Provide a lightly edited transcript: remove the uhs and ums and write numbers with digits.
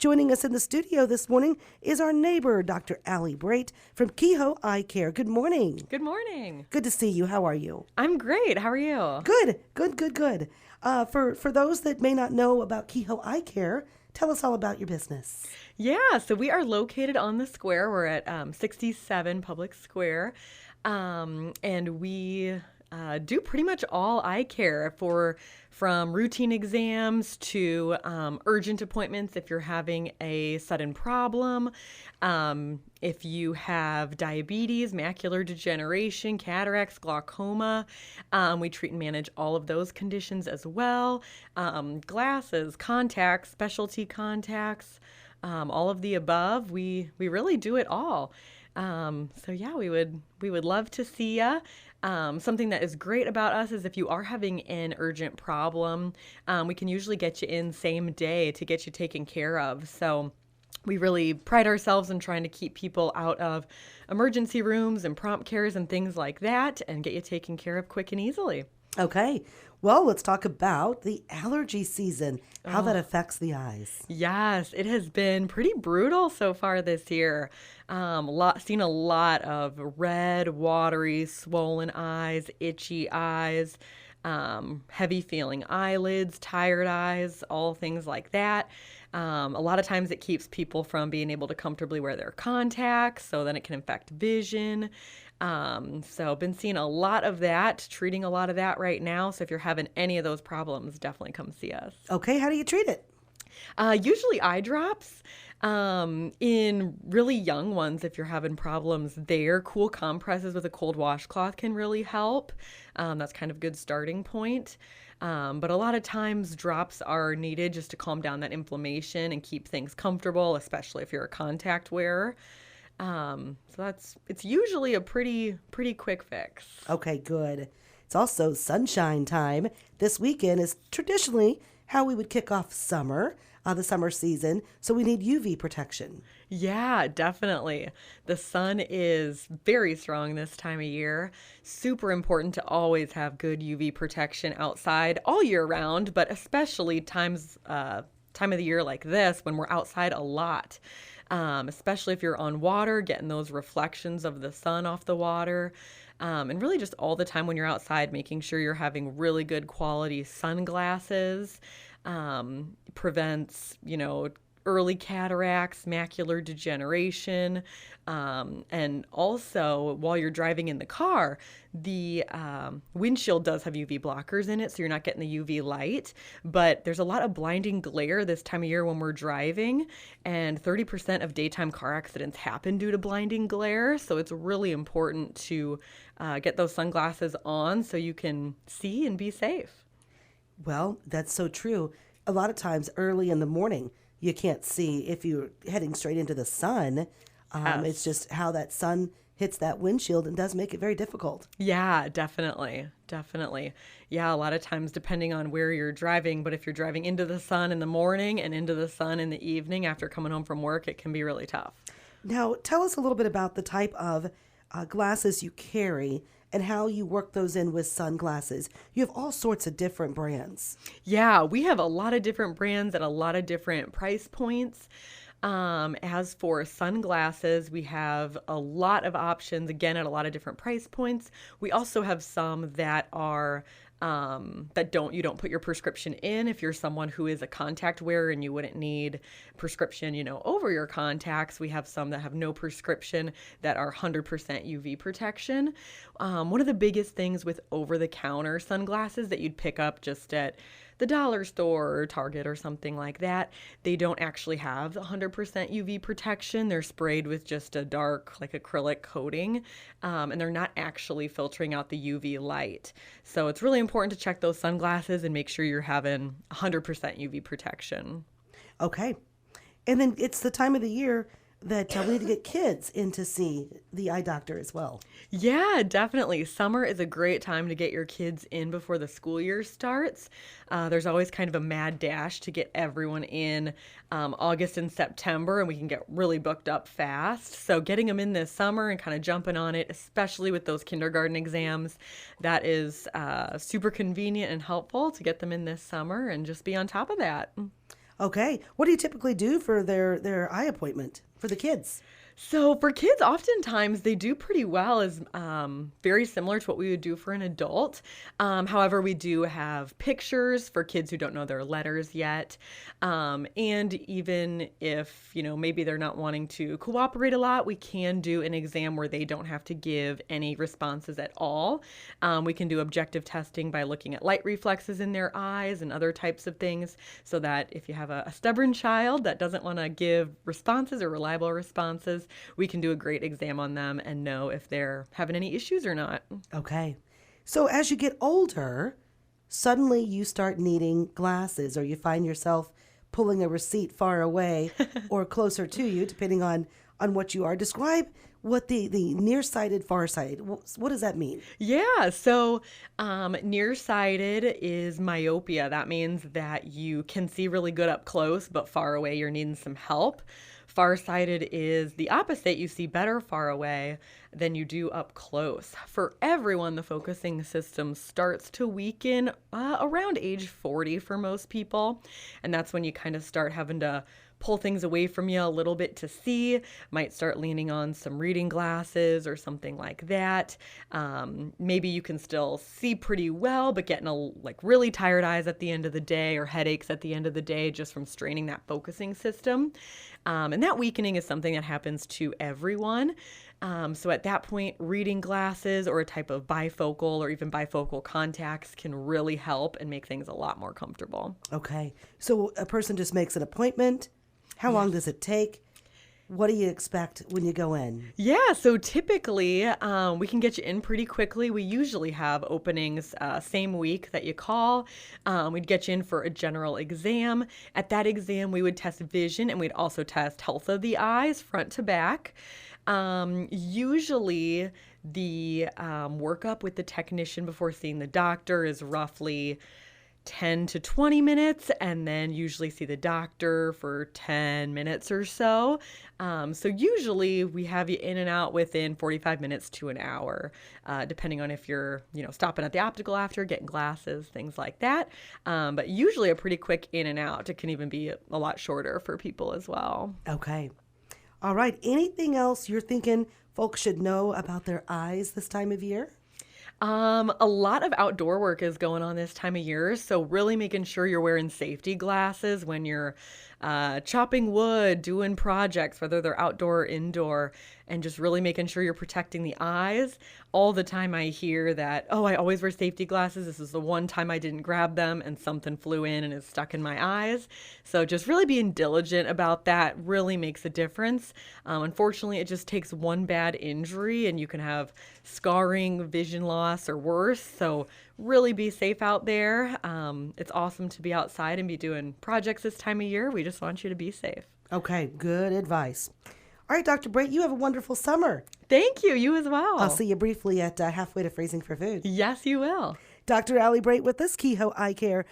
Joining us in the studio this morning is our neighbor, Dr. Allie Braet from Kehoe Eye Care. Good morning. Good morning. Good to see you. How are you? I'm great. How are you? Good. For those that may not know about Kehoe Eye Care, tell us all about your business. Yeah, so we are located on the square. We're at 67 Public Square, and we do pretty much all eye care from routine exams to urgent appointments if you're having a sudden problem. If you have diabetes, macular degeneration, cataracts, glaucoma, we treat and manage all of those conditions as well. Glasses, contacts, specialty contacts, all of the above. We really do it all. So yeah, we would love to see ya. Something that is great about us is if you are having an urgent problem, we can usually get you in same day to get you taken care of. So we really pride ourselves in trying to keep people out of emergency rooms and prompt cares and things like that and get you taken care of quick and easily. Okay. Well, let's talk about the allergy season, how that affects the eyes. Yes, it has been pretty brutal so far this year. Seen a lot of red, watery, swollen eyes, itchy eyes, heavy feeling eyelids, tired eyes, all things like that. A lot of times it keeps people from being able to comfortably wear their contacts, so then it can affect vision. So been seeing a lot of that, treating a lot of that right now. So if you're having any of those problems, definitely come see us. Okay, how do you treat it? Usually eye drops. In really young ones, if you're having problems there, cool compresses with a cold washcloth can really help. That's kind of a good starting point. But a lot of times drops are needed just to calm down that inflammation and keep things comfortable, especially if you're a contact wearer. So it's usually a pretty quick fix. Okay, good. It's also sunshine time. This weekend is traditionally how we would kick off summer, the summer season. So we need UV protection. Yeah, definitely. The sun is very strong this time of year. Super important to always have good UV protection outside all year round, but especially time of the year like this when we're outside a lot. Especially if you're on water, getting those reflections of the sun off the water. And really just all the time when you're outside, making sure you're having really good quality sunglasses. Prevents, early cataracts, macular degeneration. And also, while you're driving in the car, the windshield does have UV blockers in it, so you're not getting the UV light. But there's a lot of blinding glare this time of year when we're driving, and 30% of daytime car accidents happen due to blinding glare. So it's really important to get those sunglasses on so you can see and be safe. Well, that's so true. A lot of times early in the morning, you can't see if you're heading straight into the sun. Yes. It's just how that sun hits that windshield and does make it very difficult. Yeah, definitely. Yeah, a lot of times depending on where you're driving, but if you're driving into the sun in the morning and into the sun in the evening after coming home from work, it can be really tough. Now, tell us a little bit about the type of glasses you carry and how you work those in with sunglasses. You have all sorts of different brands. Yeah, we have a lot of different brands at a lot of different price points. As for sunglasses, we have a lot of options, again, at a lot of different price points. We also have some that are you don't put your prescription in if you're someone who is a contact wearer and you wouldn't need prescription, over your contacts. We have some that have no prescription that are 100% UV protection. One of the biggest things with over-the-counter sunglasses that you'd pick up just at the dollar store or Target or something like that, they don't actually have 100% UV protection. They're sprayed with just a dark, like acrylic coating, and they're not actually filtering out the UV light. So it's really important to check those sunglasses and make sure you're having 100% UV protection. Okay. And then it's the time of the year that we need to get kids in to see the eye doctor as well. Yeah, definitely. Summer is a great time to get your kids in before the school year starts. There's always kind of a mad dash to get everyone in August and September, and we can get really booked up fast. So getting them in this summer and kind of jumping on it, especially with those kindergarten exams, that is super convenient and helpful to get them in this summer and just be on top of that. Okay. What do you typically do for their eye appointment for the kids? So for kids, oftentimes they do pretty well as very similar to what we would do for an adult. However, we do have pictures for kids who don't know their letters yet. And even if, maybe they're not wanting to cooperate a lot, we can do an exam where they don't have to give any responses at all. We can do objective testing by looking at light reflexes in their eyes and other types of things, so that if you have a stubborn child that doesn't want to give responses or reliable responses, we can do a great exam on them and know if they're having any issues or not. Okay. So as you get older, suddenly you start needing glasses, or you find yourself pulling a receipt far away or closer to you, depending on what you are. Describe what the nearsighted, farsighted, what does that mean? Yeah, so nearsighted is myopia. That means that you can see really good up close, but far away you're needing some help. Farsighted is the opposite. You see better far away than you do up close. For everyone, the focusing system starts to weaken around age 40 for most people. And that's when you kind of start having to pull things away from you a little bit to see. Might start leaning on some reading glasses or something like that. Maybe you can still see pretty well, but getting really tired eyes at the end of the day, or headaches at the end of the day just from straining that focusing system. And that weakening is something that happens to everyone. So at that point, reading glasses or a type of bifocal or even bifocal contacts can really help and make things a lot more comfortable. Okay. So a person just makes an appointment. How long does it take? What do you expect when you go in? Yeah, so typically we can get you in pretty quickly. We usually have openings same week that you call. We'd get you in for a general exam. At that exam, we would test vision, and we'd also test health of the eyes front to back. Usually the workup with the technician before seeing the doctor is roughly 10 to 20 minutes, and then usually see the doctor for 10 minutes or so. So usually we have you in and out within 45 minutes to an hour, depending on if you're, stopping at the optical after, getting glasses, things like that. But usually a pretty quick in and out. It can even be a lot shorter for people as well. Okay. All right. Anything else you're thinking folks should know about their eyes this time of year? A lot of outdoor work is going on this time of year, so really making sure you're wearing safety glasses when you're chopping wood, doing projects, whether they're outdoor or indoor, and just really making sure you're protecting the eyes. All the time I hear that, I always wear safety glasses. This is the one time I didn't grab them and something flew in and is stuck in my eyes. So just really being diligent about that really makes a difference. Unfortunately, it just takes one bad injury and you can have scarring, vision loss, or worse. So really be safe out there. It's awesome to be outside and be doing projects this time of year. We just want you to be safe. Okay, good advice. All right, Dr. Braet, you have a wonderful summer. Thank you. You as well. I'll see you briefly at Halfway to Freezing for Food. Yes, you will. Dr. Allie Braet with us, Kehoe Eye Care